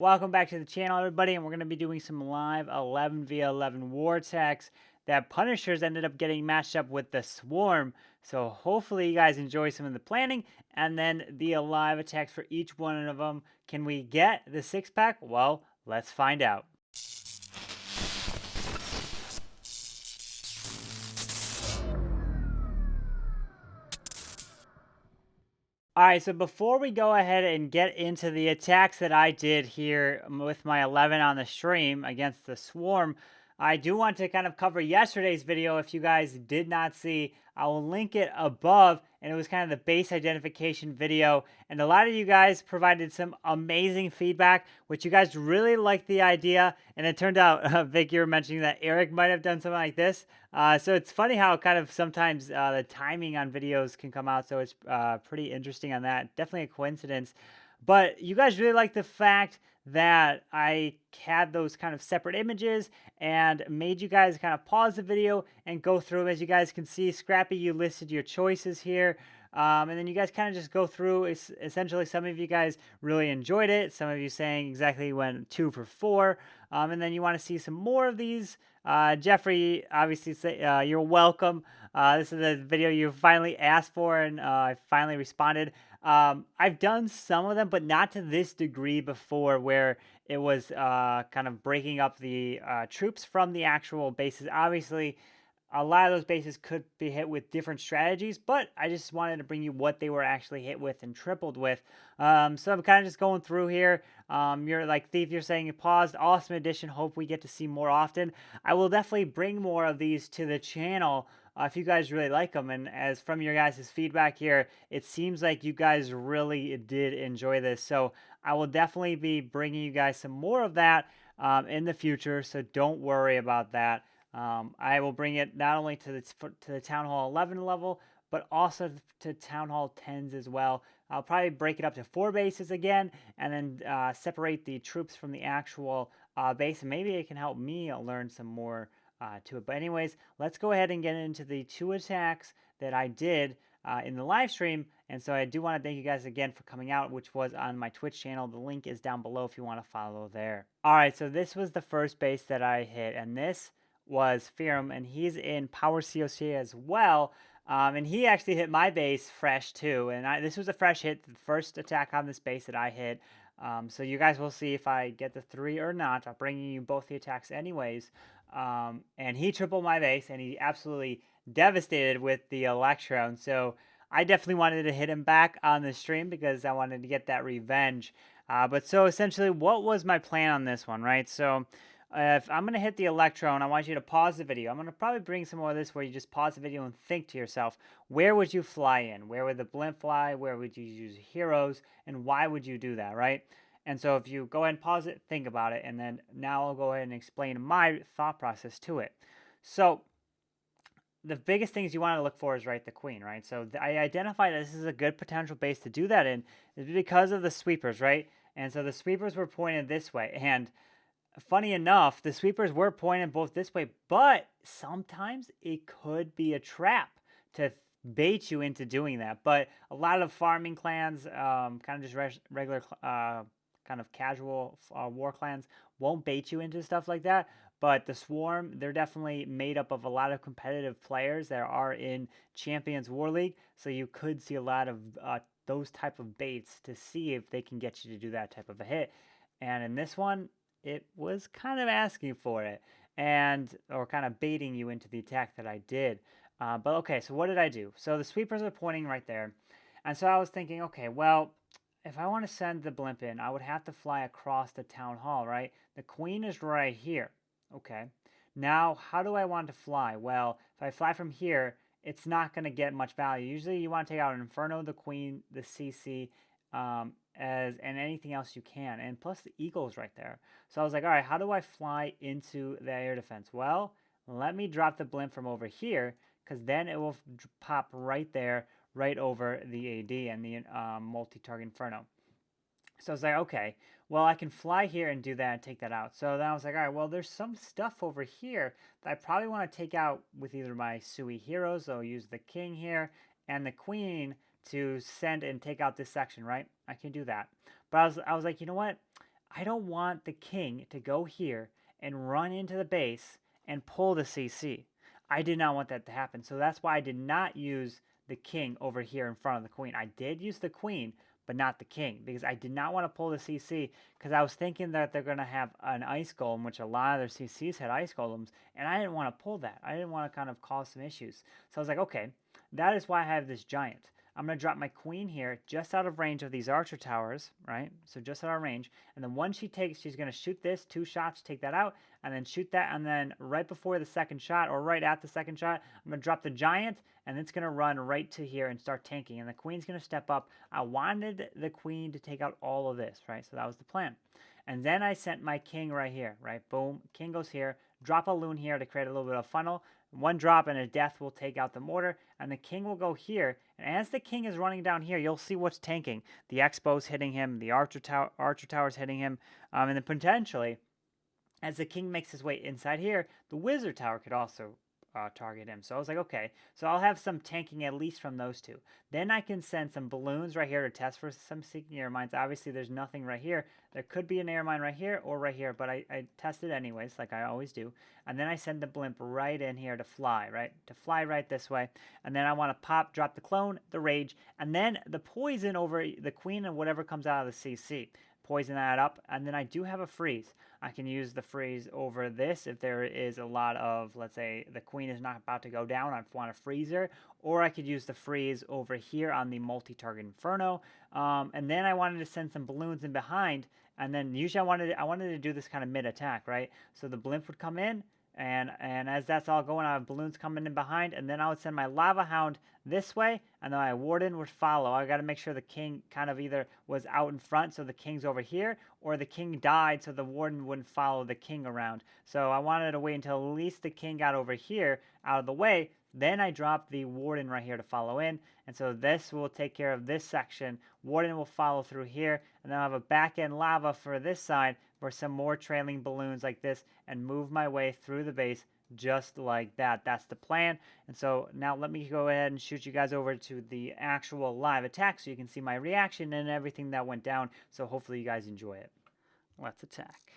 Welcome back to the channel, everybody, and we're going to be doing some live 11v11 war attacks that Punishers ended up getting matched up with the Swarm. So hopefully you guys enjoy some of the planning, and then the live attacks for each one of them. Can we get the 6-pack? Well, let's find out. Alright, so before we go ahead and get into the attacks that I did here with my 11 on the stream against the Swarm, I do want to kind of cover yesterday's video. If you guys did not see, I will link it above, and it was kind of the base identification video, and a lot of you guys provided some amazing feedback, which you guys really liked the idea, and it turned out, Vic, you were mentioning that Eric might have done something like this. So it's funny how kind of sometimes the timing on videos can come out, so it's pretty interesting on that. Definitely a coincidence. But you guys really like the fact that I had those kind of separate images and made you guys kind of pause the video and go through. As you guys can see, Scrappy, you listed your choices here. And then you guys kind of just go through. Essentially, some of you guys really enjoyed it. Some of you saying exactly went 2 for 4. And then you want to see some more of these. Jeffrey, obviously, say, you're welcome. This is the video you finally asked for, and I finally responded. I've done some of them, but not to this degree before, where it was kind of breaking up the troops from the actual bases. Obviously, a lot of those bases could be hit with different strategies, but I just wanted to bring you what they were actually hit with and tripled with. So I'm kind of just going through here. You're like Thief, you're saying you paused. Awesome addition. Hope we get to see more often. I will definitely bring more of these to the channel if you guys really like them. And as from your guys' feedback here, it seems like you guys really did enjoy this. So I will definitely be bringing you guys some more of that in the future. So don't worry about that. I will bring it not only to the Town Hall 11 level, but also to Town Hall 10s as well. I'll probably break it up to 4 bases again, and then separate the troops from the actual base, and maybe it can help me learn some more to it. But anyways, let's go ahead and get into the 2 attacks that I did in the live stream. And so I do want to thank you guys again for coming out, which was on my Twitch channel. The link is down below if you want to follow there. All right, so this was the first base that I hit, and this was Fearum, and he's in Power COC as well. And he actually hit my base fresh too. And this was a fresh hit, the first attack on this base that I hit. So you guys will see if I get the 3 or not. I'm bringing you both the attacks anyways. And he tripled my base, and he absolutely devastated with the Electrone. So I definitely wanted to hit him back on the stream because I wanted to get that revenge. But so essentially, what was my plan on this one, right? So if I'm going to hit the Electrone, I want you to pause the video. I'm going to probably bring some more of this where you just pause the video and think to yourself, where would you fly in? Where would the blimp fly? Where would you use heroes? And why would you do that, right? And so if you go ahead and pause it, think about it, and then now I'll go ahead and explain my thought process to it. So the biggest things you want to look for is the queen, right? So I identified that this is a good potential base to do that in is because of the sweepers, right? And so the sweepers were pointed this way, and funny enough, the sweepers were pointed both this way, but sometimes it could be a trap to bait you into doing that. But a lot of farming clans, kind of just regular, kind of casual war clans, won't bait you into stuff like that. But the Swarm, they're definitely made up of a lot of competitive players that are in Champions War League. So you could see a lot of those type of baits to see if they can get you to do that type of a hit. And in this one, it was kind of asking for it, or kind of baiting you into the attack that I did. But okay, so what did I do? So the sweepers are pointing right there. And so I was thinking, okay, well, if I want to send the blimp in, I would have to fly across the town hall, right? The queen is right here. Okay. Now, how do I want to fly? Well, if I fly from here, it's not going to get much value. Usually you want to take out an Inferno, the queen, the CC, and anything else you can. And plus the eagle's right there. So I was like, all right, how do I fly into the air defense? Well, let me drop the blimp from over here, because then it will pop right there, right over the AD and the multi-target Inferno. So I was like, okay, well, I can fly here and do that and take that out. So then I was like, all right, well, there's some stuff over here that I probably want to take out with either my Sui heroes. So I'll use the king here and the queen to send and take out this section, right? I can do that. But I was like, you know what? I don't want the king to go here and run into the base and pull the CC. I did not want that to happen. So that's why I did not use the king over here in front of the queen. I did use the queen, but not the king, because I did not want to pull the CC, because I was thinking that they're going to have an ice golem, which a lot of their CCs had ice golems, and I didn't want to pull that. I didn't want to kind of cause some issues. So I was like, okay, that is why I have this giant. I'm going to drop my queen here just out of range of these archer towers, right? So just out of range. And then once she takes, she's going to shoot this, 2 shots, take that out, and then shoot that. And then right before the second shot, or right at the second shot, I'm going to drop the giant, and it's going to run right to here and start tanking. And the queen's going to step up. I wanted the queen to take out all of this, right? So that was the plan. And then I sent my king right here, right? Boom, king goes here. Drop a loon here to create a little bit of funnel. One drop and a death will take out the mortar, and the king will go here. And as the king is running down here, you'll see what's tanking. The Expo's hitting him, the archer tower's hitting him, and then potentially, as the king makes his way inside here, the wizard tower could also target him. So I was like, okay, so I'll have some tanking at least from those two. Then I can send some balloons right here to test for some seeking air mines. Obviously, there's nothing right here. There could be an air mine right here or right here, but I tested anyways, like I always do. And then I send the blimp right in here to fly, right? To fly right this way. And then I want to drop the clone, the rage, and then the poison over the queen and whatever comes out of the CC. Poison that up, and then I do have a freeze. I can use the freeze over this if there is a lot of, let's say, the queen is not about to go down, I want to freeze her, or I could use the freeze over here on the multi-target inferno, and then I wanted to send some balloons in behind, and then usually I wanted to do this kind of mid-attack, right? So the blimp would come in, and as that's all going, I have balloons coming in behind, and then I would send my lava hound this way, and then my warden would follow. I got to make sure the king kind of either was out in front, so the king's over here, or the king died, so the warden wouldn't follow the king around. So I wanted to wait until at least the king got over here, out of the way. Then I dropped the warden right here to follow in, and so this will take care of this section. Warden will follow through here, and then I'll have a back-end lava for this side for some more trailing balloons like this, and move my way through the base just like that. That's the plan. And so now let me go ahead and shoot you guys over to the actual live attack so you can see my reaction and everything that went down. So hopefully you guys enjoy it. Let's attack.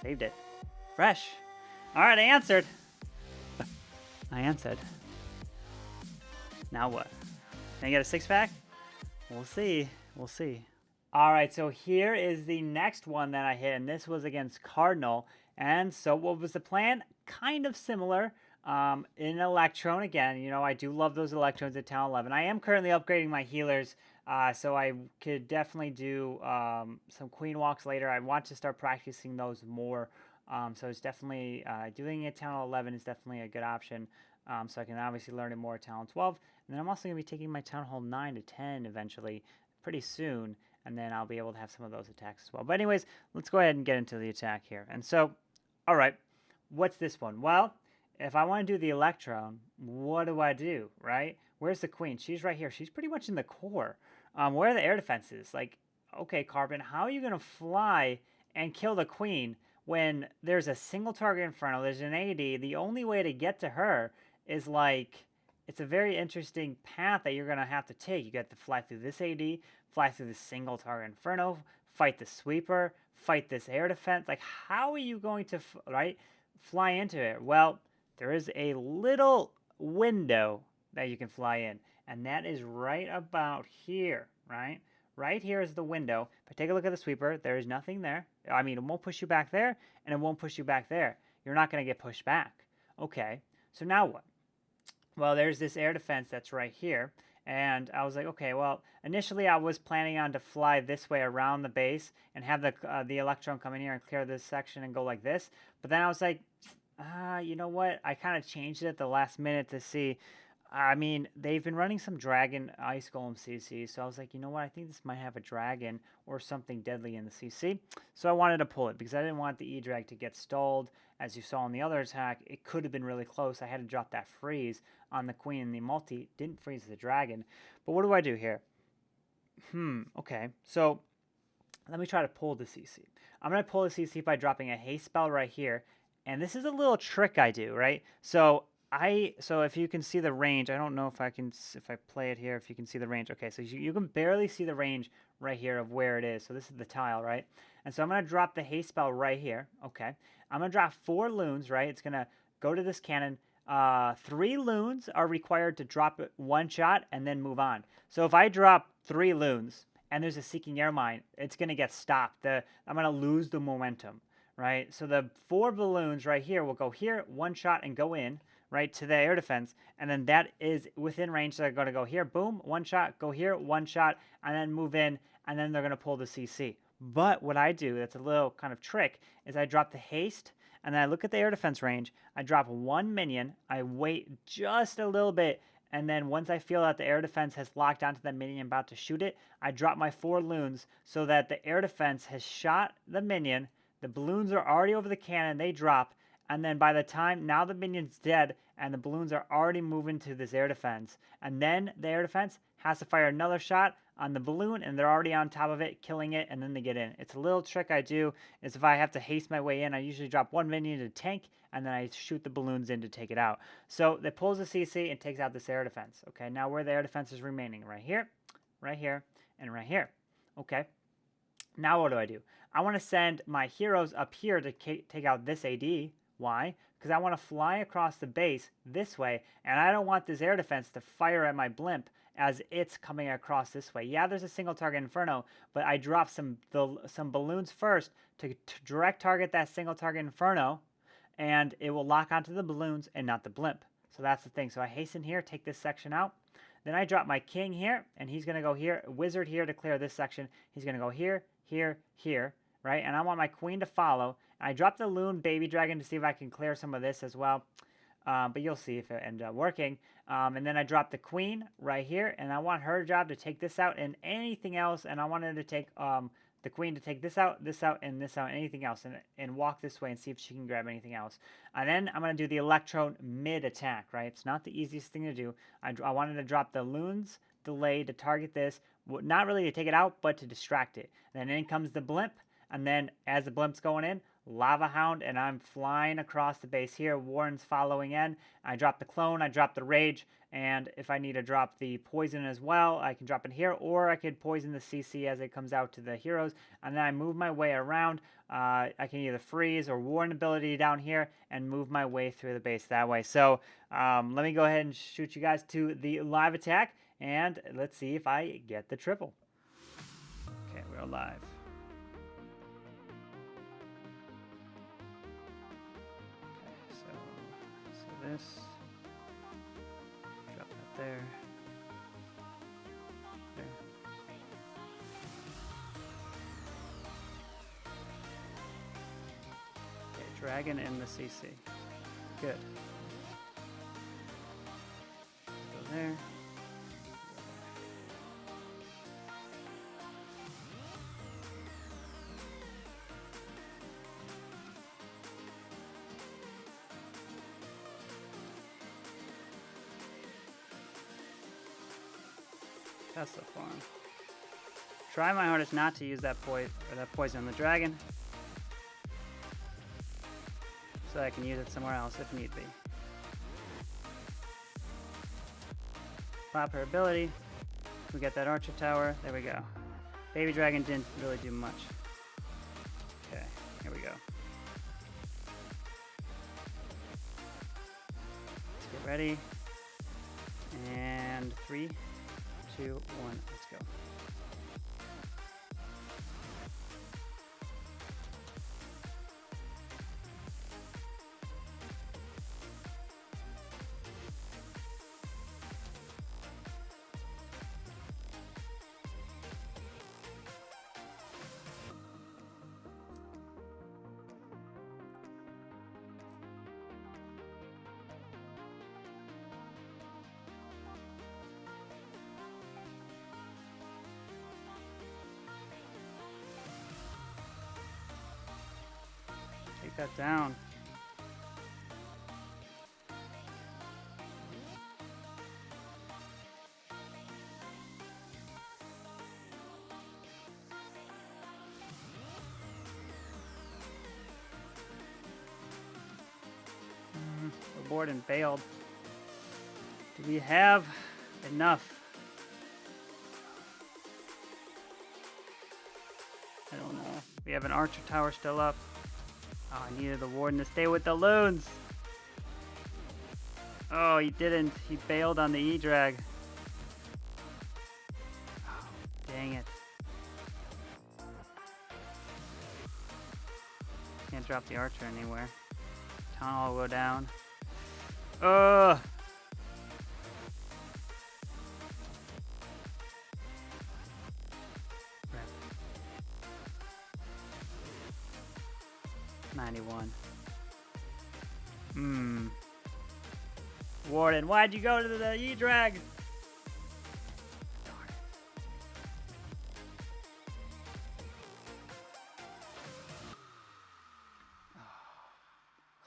Saved it. Fresh. All right, I answered. I answered. Now what? Can I get a 6-pack? We'll see. We'll see. All right, so here is the next one that I hit, and this was against Cardinal. And so what was the plan? Kind of similar. In Electrone again, you know, I do love those Electrones at Town 11. I am currently upgrading my healers, so I could definitely do some Queen Walks later. I want to start practicing those more. So it's definitely, doing it at Town 11 is definitely a good option. So I can obviously learn it more at Town 12. And then I'm also going to be taking my Town Hall 9 to 10 eventually, pretty soon, and then I'll be able to have some of those attacks as well. But anyways, let's go ahead and get into the attack here. And so, all right, what's this one? Well, if I want to do the Electron, what do, right? Where's the Queen? She's right here. She's pretty much in the core. Where are the air defenses? Like, okay, Carbon, how are you going to fly and kill the Queen when there's a single target Inferno, there's an AD, the only way to get to her is like, it's a very interesting path that you're going to have to take. You got to fly through this AD, fly through the single target Inferno, fight the sweeper, fight this air defense. Like, how are you going to, right, fly into it? Well, there is a little window that you can fly in, and that is right about here, right? Right here is the window. But take a look at the sweeper. There is nothing there. I mean, it won't push you back there, and it won't push you back there. You're not going to get pushed back. Okay, so now what? Well, there's this air defense that's right here. And I was like, okay, well, initially I was planning on to fly this way around the base and have the Electron come in here and clear this section and go like this. But then I was like, you know what? I kind of changed it at the last minute to see. I mean, they've been running some Dragon Ice Golem CC, so I was like, you know what? I think this might have a Dragon or something deadly in the CC. So I wanted to pull it because I didn't want the E-Drag to get stalled. As you saw in the other attack, it could have been really close. I had to drop that freeze on the Queen, and the multi didn't freeze the Dragon. But what do I do here? Okay. So let me try to pull the CC. I'm going to pull the CC by dropping a haste spell right here. And this is a little trick I do, right? So if you can see the range, I don't know if I play it here, if you can see the range. Okay, so you can barely see the range right here of where it is. So this is the tile, right? And so I'm going to drop the haste spell right here. Okay. I'm going to drop 4 loons, right? It's going to go to this cannon. 3 loons are required to drop it 1 shot and then move on. So if I drop 3 loons and there's a Seeking Air Mine, it's going to get stopped. I'm going to lose the momentum, right? So the 4 balloons right here will go here, 1 shot, and go in, right, to the air defense. And then that is within range. So they're going to go here, boom, 1 shot, go here, 1 shot, and then move in, and then they're going to pull the CC. But what I do, that's a little kind of trick, is I drop the haste, and then I look at the air defense range. I drop 1 minion. I wait just a little bit, and then once I feel that the air defense has locked onto the minion about to shoot it, I drop my 4 loons so that the air defense has shot the minion. The balloons are already over the cannon. They drop, and then by the time now the minion's dead and the balloons are already moving to this air defense, and then the air defense has to fire another shot on the balloon, and they're already on top of it, killing it, and then they get in. It's a little trick I do, is if I have to haste my way in, I usually drop 1 minion to tank, and then I shoot the balloons in to take it out. So it pulls the CC and takes out this air defense. Okay, now where the air defense is remaining? Right here, and right here. Okay, now what do? I want to send my heroes up here to take out this AD. Why? Because I want to fly across the base this way, and I don't want this air defense to fire at my blimp as it's coming across this way. Yeah, there's a single target Inferno, but I drop some balloons first to direct target that single target Inferno, and it will lock onto the balloons and not the blimp. So that's the thing. So I hasten here, take this section out. Then I drop my king here, and he's going to go here, wizard here to clear this section. He's going to go here, here, here, right? And I want my queen to follow. I drop the loon baby dragon to see if I can clear some of this as well. But you'll see if it ends up working. And then I drop the queen right here, and I want her job to take this out and anything else. And I wanted to take the queen to take this out, and this out, and anything else, and walk this way and see if she can grab anything else. And then I'm going to do the Electrone mid-attack, right? It's not the easiest thing to do. I wanted to drop the loons delay to target this, not really to take it out, but to distract it. Then in comes the blimp, and then as the blimp's going in, Lava Hound, and I'm flying across the base here. Warren's following in. I drop the clone, I drop the rage, and if I need to drop the poison as well, I can drop it here, or I could poison the CC as it comes out to the heroes, and then I move my way around. I can either freeze or Warren ability down here and move my way through the base that way. So let me go ahead and shoot you guys to the live attack, and let's see if I get the triple. Okay, we're alive. Okay, so this, drop that there. There. Okay, dragon in the CC. Good. Go there. That's the farm. Try my hardest not to use that poison on the dragon, so I can use it somewhere else if need be. Pop her ability. We get that archer tower. There we go. Baby dragon didn't really do much. Okay, here we go. Let's get ready. And 3, 2, 1, let's go. Take that down. We're bored and bailed. Do we have enough? I don't know. We have an archer tower still up. Oh, I needed the warden to stay with the loons. Oh, he didn't. He bailed on the E-Drag. Oh, dang it. Can't drop the archer anywhere. Town hall will go down. Ugh. Rip. 91. Warden, why'd you go to the E-Drag? Darn it.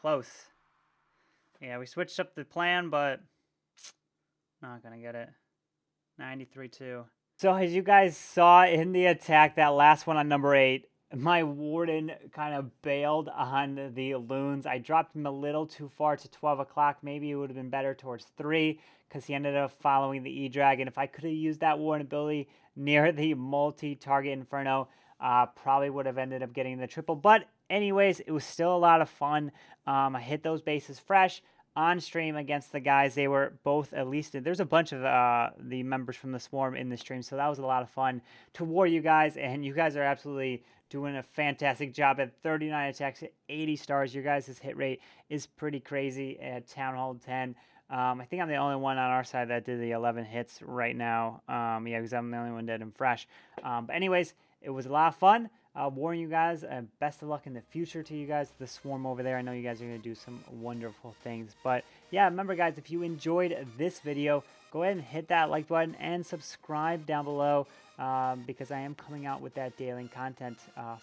Close. Yeah, we switched up the plan, but not gonna get it. 93-2. So as you guys saw in the attack, that last one on number 8, my warden kind of bailed on the loons. I dropped him a little too far to 12 o'clock. Maybe it would have been better towards 3 because he ended up following the E-Drag. And if I could have used that warden ability near the multi-target Inferno, probably would have ended up getting the triple. But anyways, it was still a lot of fun. I hit those bases fresh on stream against the guys. They were both at least, there's a bunch of the members from the Swarm in the stream, so that was a lot of fun to war you guys, and you guys are absolutely doing a fantastic job at 39 attacks, 80 stars. Your guys' hit rate is pretty crazy at Town Hall 10. I think I'm the only one on our side that did the 11 hits right now. Yeah, because I'm the only one dead and fresh. But anyways, it was a lot of fun. Warning you guys, best of luck in the future to you guys. The Swarm over there, I know you guys are going to do some wonderful things. But yeah, remember guys, if you enjoyed this video, go ahead and hit that like button and subscribe down below because I am coming out with that daily content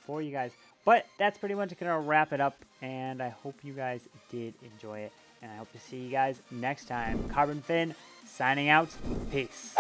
for you guys. But that's pretty much going to wrap it up, and I hope you guys did enjoy it. And I hope to see you guys next time. Carbonfin signing out. Peace.